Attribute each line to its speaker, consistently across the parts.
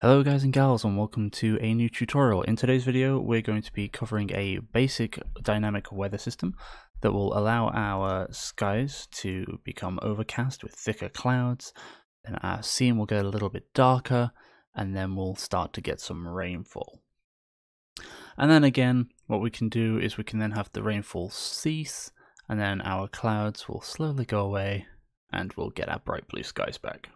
Speaker 1: Hello guys and gals, and welcome to a new tutorial. In today's video we're going to be covering a basic dynamic weather system that will allow our skies to become overcast with thicker clouds, then our scene will get a little bit darker, and then we'll start to get some rainfall. And then again, what we can do is we can then have the rainfall cease, and then our clouds will slowly go away and we'll get our bright blue skies back.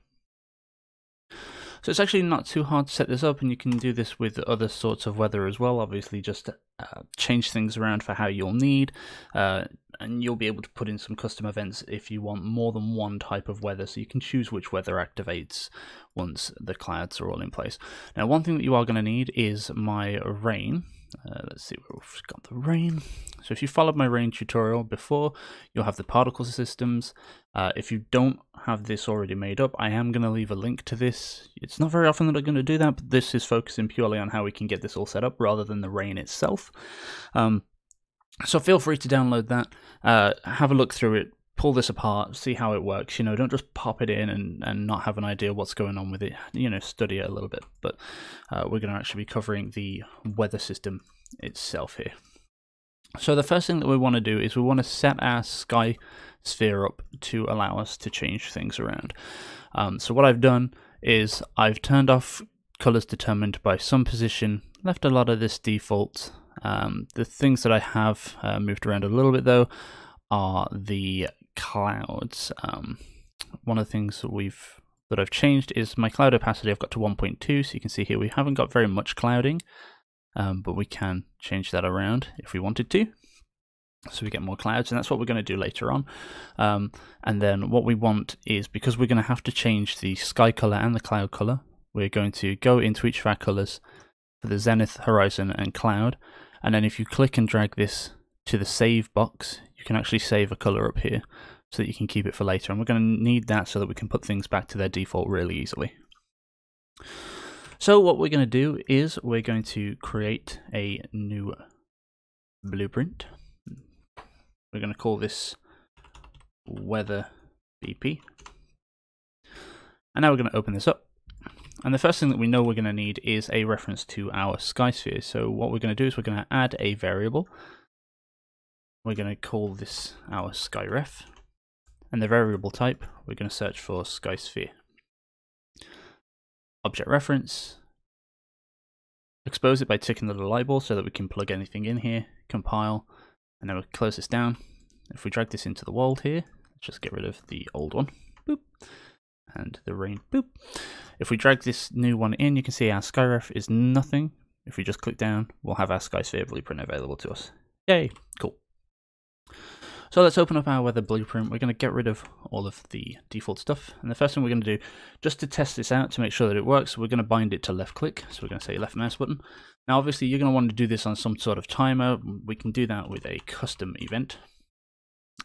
Speaker 1: So it's actually not too hard to set this up, and you can do this with other sorts of weather as well. Obviously just change things around for how you'll need, and you'll be able to put in some custom events if you want more than one type of weather, so you can choose which weather activates once the clouds are all in place. Now one thing that you are going to need is my rain. Let's see where we've got the rain. So if you followed my rain tutorial before, you'll have the particle systems. If you don't have this already made up, I am going to leave a link to this. It's not very often that I'm going to do that, but this is focusing purely on how we can get this all set up rather than the rain itself. So feel free to download that, have a look through it, pull this apart, see how it works. You know, don't just pop it in and not have an idea what's going on with it. You know, study it a little bit. But we're going to actually be covering the weather system itself here. So the first thing that we want to do is we want to set our sky sphere up to allow us to change things around. So what I've done is I've turned off colors determined by sun position, left a lot of this default. The things that I have moved around a little bit though are the clouds. One of the things that I've changed is my cloud opacity. I've got to 1.2, so you can see here we haven't got very much clouding, but we can change that around if we wanted to, so we get more clouds, and that's what we're going to do later on. And then what we want is, because we're going to have to change the sky color and the cloud color, we're going to go into each of our colors for the zenith, horizon, and cloud, and then if you click and drag this to the save box, you can actually save a color up here so that you can keep it for later, and we're going to need that so that we can put things back to their default really easily. So what we're going to do is we're going to create a new blueprint. We're going to call this weather BP, and now we're going to open this up. And the first thing that we know we're going to need is a reference to our sky sphere. So what we're going to do is we're going to add a variable. We're going to call this our skyref, and the variable type we're going to search for sky sphere. Object reference, expose it by ticking the little eyeball so that we can plug anything in here, compile, and then we'll close this down. If we drag this into the world here, let's just get rid of the old one, boop, and the rain, boop. If we drag this new one in, you can see our skyref is nothing. If we just click down, we'll have our sky sphere blueprint available to us. Yay, cool. So let's open up our weather blueprint. We're going to get rid of all of the default stuff, and the first thing we're going to do, just to test this out to make sure that it works, we're going to bind it to left click. So we're going to say left mouse button. Now obviously you're going to want to do this on some sort of timer. We can do that with a custom event,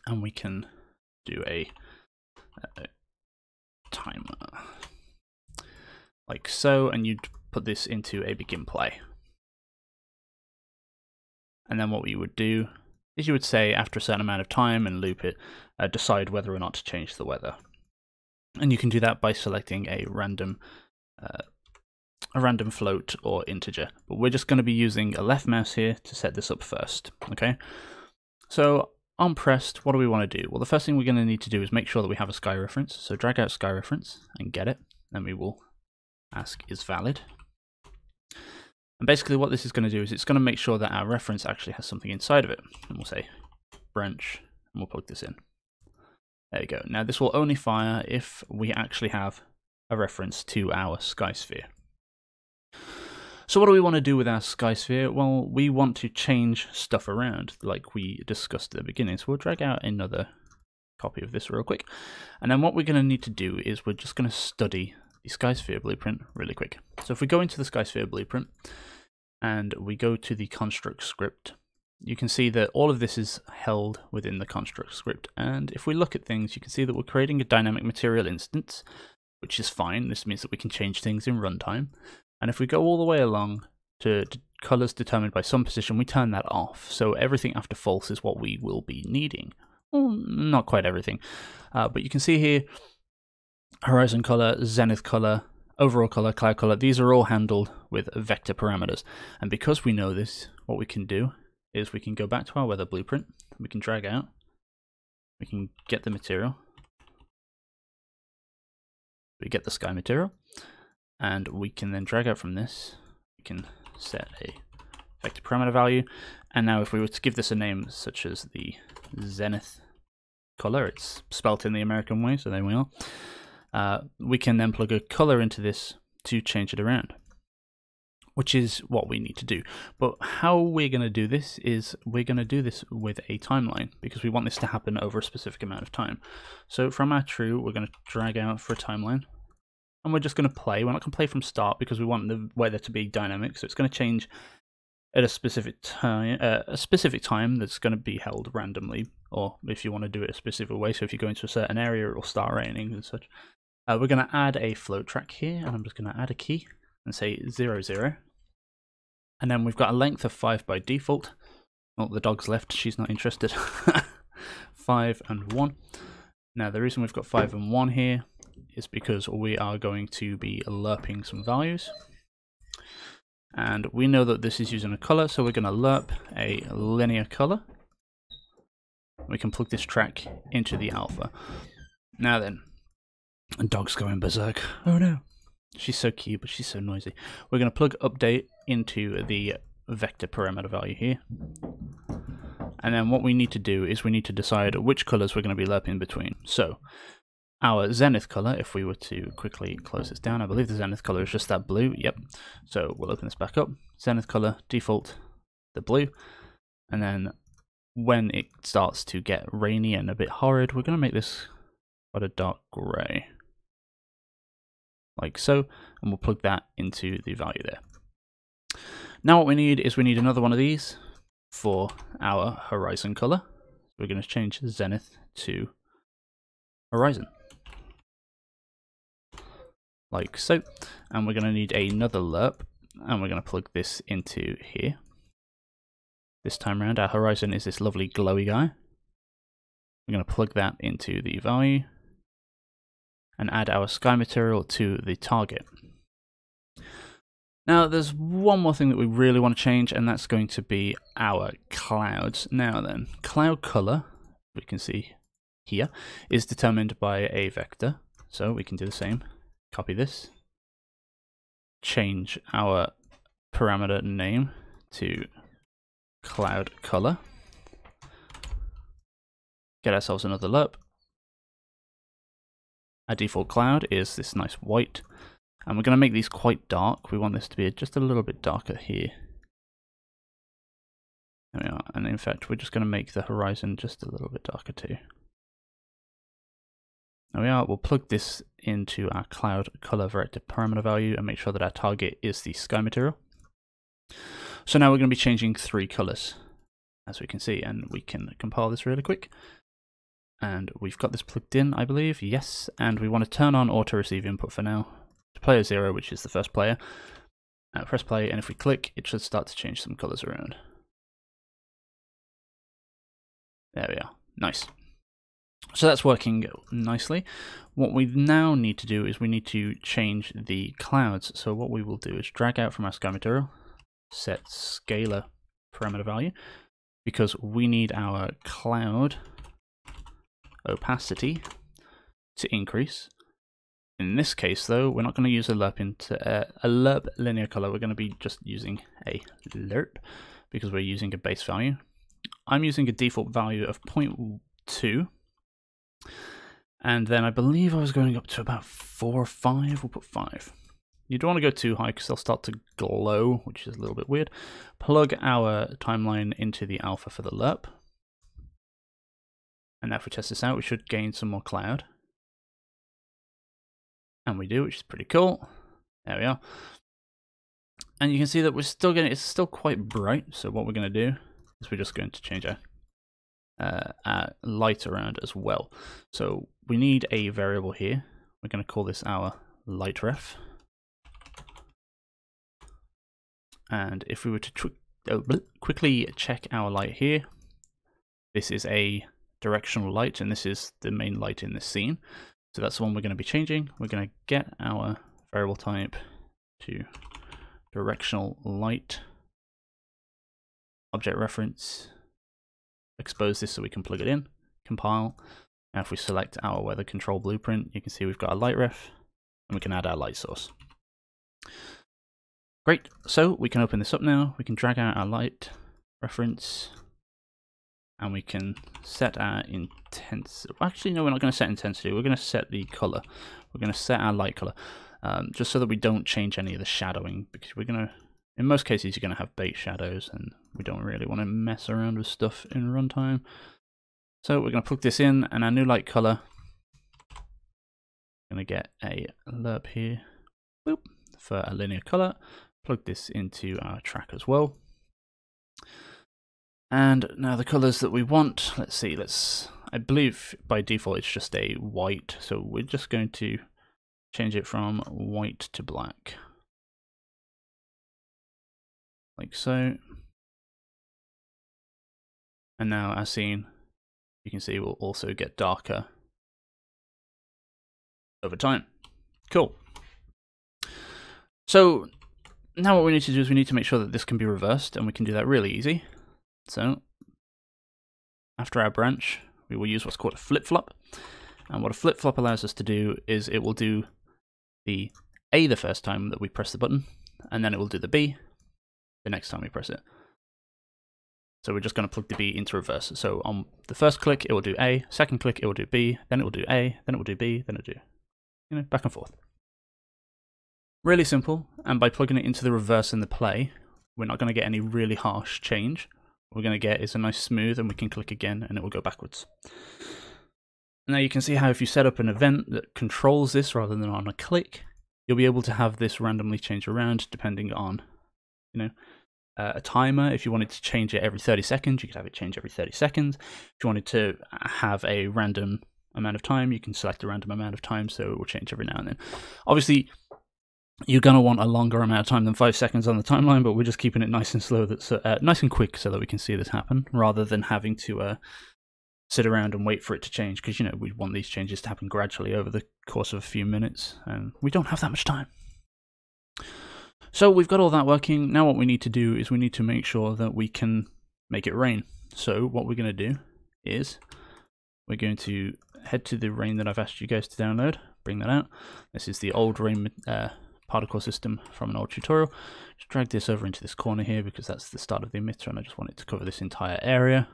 Speaker 1: and we can do a timer like so, and you'd put this into a begin play. And then what we would do is you would say after a certain amount of time and loop it, decide whether or not to change the weather. And you can do that by selecting a random float or integer. But we're just going to be using a left mouse here to set this up first. Okay. So on pressed, what do we want to do? Well, the first thing we're going to need to do is make sure that we have a sky reference. So drag out sky reference and get it. Then we will ask is valid. And basically what this is going to do is it's going to make sure that our reference actually has something inside of it. And we'll say branch, and we'll plug this in. There you go. Now this will only fire if we actually have a reference to our sky sphere. So what do we want to do with our sky sphere? Well, we want to change stuff around like we discussed at the beginning. So we'll drag out another copy of this real quick. And then what we're going to need to do is we're just going to study the sky sphere blueprint really quick. So if we go into the sky sphere blueprint and we go to the construct script, you can see that all of this is held within the construct script. And if we look at things, you can see that we're creating a dynamic material instance, which is fine. This means that we can change things in runtime. And if we go all the way along to colors determined by sun position, we turn that off. So everything after false is what we will be needing. Well, not quite everything, but you can see here horizon color, zenith color, overall color, cloud color, these are all handled with vector parameters. And because we know this, what we can do is we can go back to our weather blueprint, we can drag out, we can get the material, we get the sky material, and we can then drag out from this, we can set a vector parameter value, and now if we were to give this a name such as the zenith color, it's spelt in the American way, so there we are, we can then plug a color into this to change it around, which is what we need to do. But how we're going to do this is we're going to do this with a timeline, because we want this to happen over a specific amount of time. So from our true, we're going to drag out for a timeline, and we're just going to play. We're not going to play from start because we want the weather to be dynamic, so it's going to change at a specific time that's going to be held randomly, or if you want to do it a specific way, so if you go into a certain area it will start raining and such. We're going to add a float track here, and I'm just going to add a key and say 0, 0. And then we've got a length of 5 by default. Oh, the dog's left, she's not interested. 5 and 1. Now the reason we've got 5 and 1 here is because we are going to be lerping some values. And we know that this is using a color, so we're going to lerp a linear color. We can plug this track into the alpha. Now then, the dog's going berserk. Oh no. She's so cute, but she's so noisy. We're going to plug update into the vector parameter value here. And then what we need to do is we need to decide which colors we're going to be lerping between. So our zenith color, if we were to quickly close this down, I believe the zenith color is just that blue. Yep. So we'll open this back up. Zenith color, default, the blue. And then when it starts to get rainy and a bit horrid, we're going to make this quite a dark gray. Like so. And we'll plug that into the value there. Now what we need is we need another one of these for our horizon color. We're going to change zenith to horizon. Like so, and we're going to need another lerp, and we're going to plug this into here. This time around, our horizon is this lovely glowy guy. We're going to plug that into the value, and add our sky material to the target. Now there's one more thing that we really want to change, and that's going to be our clouds. Now then, cloud color, we can see here, is determined by a vector, so we can do the same. Copy this, change our parameter name to cloud color, get ourselves another lerp. Our default cloud is this nice white, and we're going to make these quite dark. We want this to be just a little bit darker here. There we are, and in fact we're just going to make the horizon just a little bit darker too. There we are. We'll plug this into our cloud color vector parameter value and make sure that our target is the sky material. So now we're going to be changing 3 colors, as we can see, and we can compile this really quick. And we've got this plugged in, I believe. Yes, and we want to turn on auto receive input for now to player 0, which is the first player. Press play, and if we click, it should start to change some colors around. There we are. Nice. So that's working nicely. What we now need to do is we need to change the clouds. So what we will do is drag out from our sky material, set scalar parameter value, because we need our cloud opacity to increase. In this case though, we're not going to use a lerp linear color. We're going to be just using a lerp because we're using a base value. I'm using a default value of 0.2. And then I believe I was going up to about 4 or 5. We'll put 5. You don't want to go too high because they'll start to glow, which is a little bit weird. Plug our timeline into the alpha for the lerp. And now if we test this out, we should gain some more cloud. And we do, which is pretty cool. There we are. And you can see that we're still getting, it's still quite bright. So what we're going to do is we're just going to change our light around as well. So we need a variable here. We're going to call this our light ref. And if we were to quickly check our light here, this is a directional light, and this is the main light in this scene. So that's the one we're going to be changing. We're going to get our variable type to directional light, object reference, expose this so we can plug it in, compile. Now if we select our weather control blueprint, you can see we've got a light ref, and we can add our light source. Great, so we can open this up now, we can drag out our light reference, and we can set our intensity. Actually, no, we're not going to set intensity, we're going to set the color. We're going to set our light color, just so that we don't change any of the shadowing, because we're going to, in most cases, you're going to have bait shadows, and we don't really want to mess around with stuff in runtime. So we're going to plug this in, and our new light color, going to get a lerp here, boop, for a linear color. Plug this into our track as well. And now the colors that we want, let's see, I believe by default it's just a white, so we're just going to change it from white to black. Like so. And now our scene, you can see, will also get darker over time. Cool. So now what we need to do is we need to make sure that this can be reversed, and we can do that really easy. So after our branch, we will use what's called a flip-flop. And what a flip-flop allows us to do is it will do the A the first time that we press the button, and then it will do the B the next time we press it. So we're just going to plug the B into reverse. So on the first click, it will do A, second click, it will do B, then it will do A, then it will do B, then it will do, you know, back and forth. Really simple, and by plugging it into the reverse in the play, we're not going to get any really harsh change. What we're going to get is a nice smooth, and we can click again and it will go backwards. Now you can see how if you set up an event that controls this rather than on a click, you'll be able to have this randomly change around depending on, you know, a timer. If you wanted to change it every 30 seconds, you could have it change every 30 seconds. If you wanted to have a random amount of time, you can select a random amount of time, so it will change every now and then. Obviously, you're going to want a longer amount of time than 5 seconds on the timeline, but we're just keeping it nice and slow, nice and quick, so that we can see this happen, rather than having to sit around and wait for it to change, because, you know, we want these changes to happen gradually over the course of a few minutes, and we don't have that much time. So we've got all that working. Now what we need to do is we need to make sure that we can make it rain. So what we're going to do is we're going to head to the rain that I've asked you guys to download, bring that out. This is the old rain particle system from an old tutorial. Just drag this over into this corner here because that's the start of the emitter, and I just want it to cover this entire area.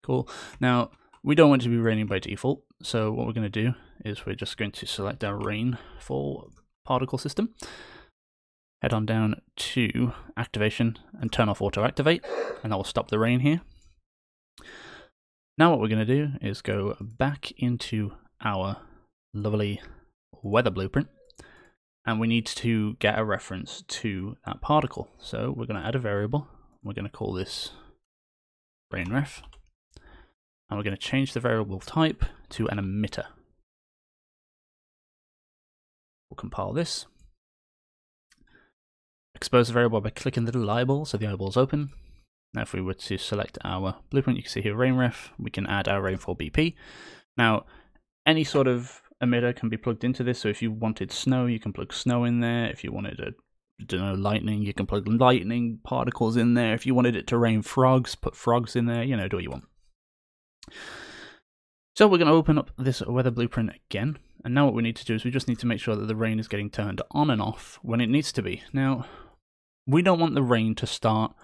Speaker 1: Cool. Now we don't want it to be raining by default, so what we're going to do is we're just going to select our rainfall particle system, head on down to activation and turn off auto activate, and that will stop the rain here. Now what we're going to do is go back into our lovely weather blueprint, and we need to get a reference to that particle. So we're going to add a variable. We're going to call this rainref, and we're going to change the variable type to an emitter. We'll compile this. Expose the variable by clicking the little eyeball, so the eyeball's open. Now if we were to select our blueprint, you can see here rainref, we can add our rainfall BP. Now any sort of emitter can be plugged into this, so if you wanted snow, you can plug snow in there. If you wanted lightning, you can plug lightning particles in there. If you wanted it to rain frogs, put frogs in there, you know, do what you want. So we're going to open up this weather blueprint again, and now what we need to do is we just need to make sure that the rain is getting turned on and off when it needs to be. Now we don't want the rain to start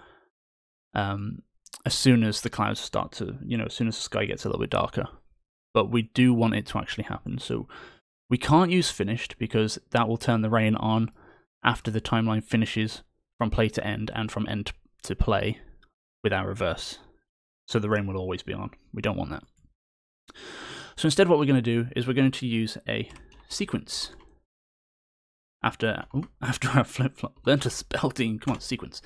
Speaker 1: as soon as the clouds start to, you know, as soon as the sky gets a little bit darker. But we do want it to actually happen. So we can't use finished because that will turn the rain on after the timeline finishes from play to end and from end to play with our reverse. So the rain will always be on. We don't want that. So instead what we're going to do is we're going to use a sequence. After our flip-flop, learn to spell, team, come on, sequence.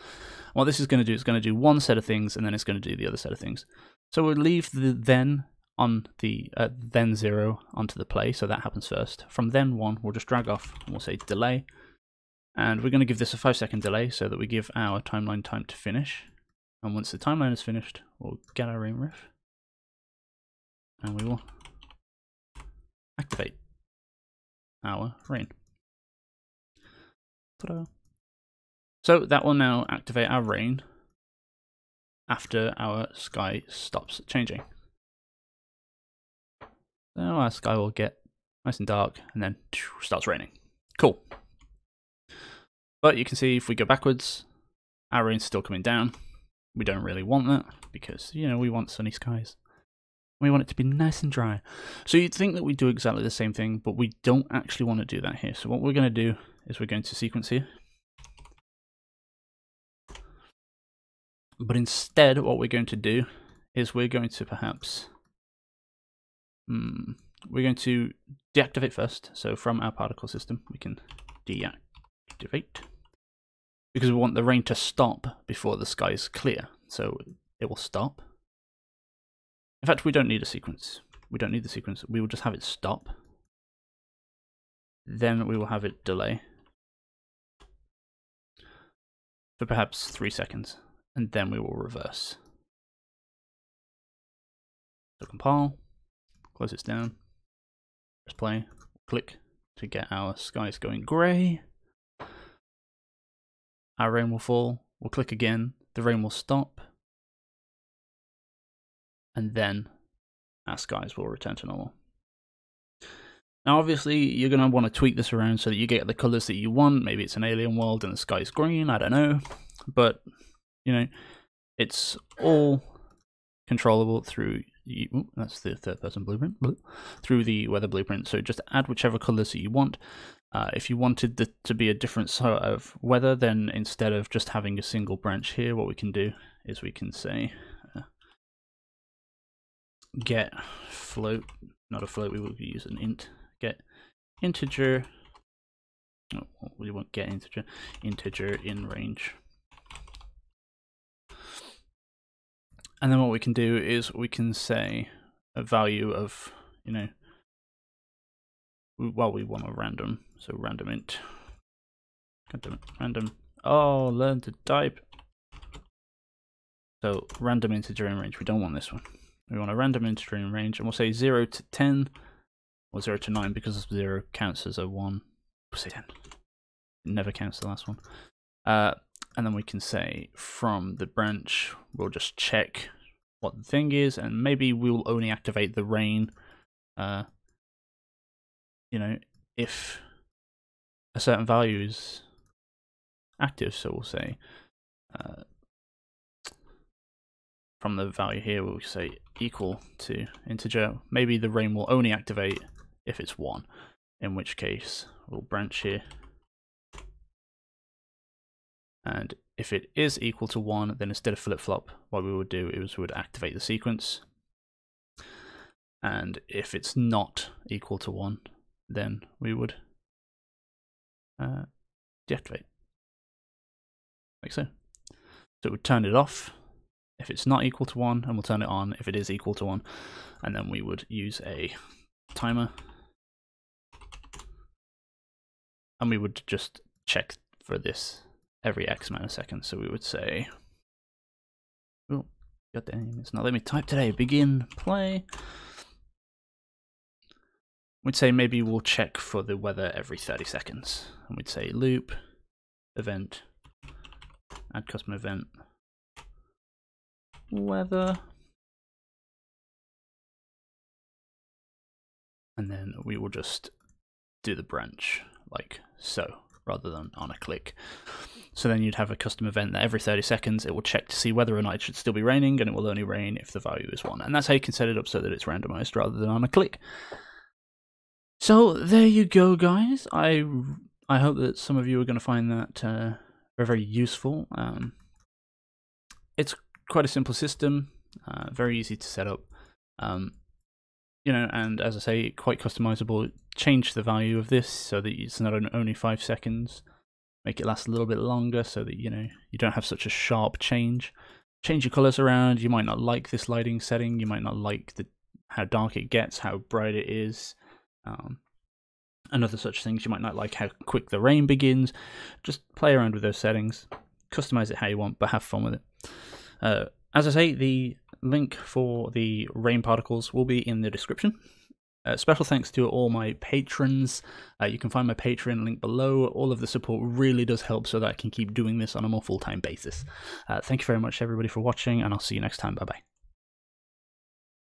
Speaker 1: What this is going to do is going to do one set of things, and then it's going to do the other set of things. So we'll leave the then on the then 0 onto the play, so that happens first. From then 1, we'll just drag off, and we'll say delay. And we're going to give this a 5-second delay, so that we give our timeline time to finish. And once the timeline is finished, we'll get our rainref, and we will activate our rain. Ta-da. So that will now activate our rain after our sky stops changing. So our sky will get nice and dark and then starts raining. Cool. But you can see if we go backwards, our rain's still coming down. We don't really want that because, you know, we want sunny skies. We want it to be nice and dry. So you'd think that we do exactly the same thing, but we don't actually want to do that here. So what we're going to do is we're going to sequence here. But instead, what we're going to do is we're going to perhaps... we're going to deactivate first. So from our particle system, we can deactivate. Because we want the rain to stop before the sky is clear. So it will stop. In fact, we don't need a sequence. We don't need the sequence. We will just have it stop. Then we will have it delay for perhaps 3 seconds. And then we will reverse. So compile, close this down, press play, click to get our skies going grey. Our rain will fall, we'll click again, the rain will stop, and then our skies will return to normal. Now obviously you're going to want to tweak this around so that you get the colours that you want. Maybe it's an alien world and the sky's green, I don't know, but you know, it's all controllable through, that's the third person blueprint, through the weather blueprint. So just add whichever colours that you want. If you wanted to be a different sort of weather, then instead of just having a single branch here, what we can do is we can say get float, not a float, we will use an int, get integer, we won't get integer in range. And then what we can do is we can say a value of, you know, well, we want a random, so random int. Random. Oh, learn to type. So random integer in range. We don't want this one. We want a random integer in range, and we'll say 0 to 10 or 0 to 9 because 0 counts as a 1. We'll say 10. It never counts the last one. And then we can say from the branch, we'll just check what the thing is, and maybe we'll only activate the rain, you know, if a certain value is active. So we'll say from the value here, we'll say equal to integer. Maybe the rain will only activate if it's 1, in which case we'll branch here. And if it is equal to 1, then instead of flip-flop, what we would do is we would activate the sequence. And if it's not equal to 1, then we would deactivate. Like so. So we'd turn it off if it's not equal to 1, and we'll turn it on if it is equal to 1. And then we would use a timer. And we would just check for this every X amount of seconds. So we would say, oh, god damn, it's not letting me type today. Begin play. We'd say maybe we'll check for the weather every 30 seconds. And we'd say loop, event, add custom event, weather. And then we will just do the branch like so, rather than on a click. So then you'd have a custom event that every 30 seconds it will check to see whether or not it should still be raining, and it will only rain if the value is 1. And that's how you can set it up so that it's randomized rather than on a click. So there you go, guys. I hope that some of you are going to find that very, very useful. It's quite a simple system, very easy to set up. You know, and as I say, quite customizable. Change the value of this so that it's not only 5 seconds. Make it last a little bit longer so that, you know, you don't have such a sharp change. Change your colors around. You might not like this lighting setting. You might not like how dark it gets, how bright it is, and other such things. You might not like how quick the rain begins. Just play around with those settings. Customize it how you want, but have fun with it. As I say, the link for the rain particles will be in the description. Special thanks to all my patrons. You can find my Patreon link below. All of the support really does help so that I can keep doing this on a more full-time basis. Thank you very much, everybody, for watching, and I'll see you next time. Bye-bye.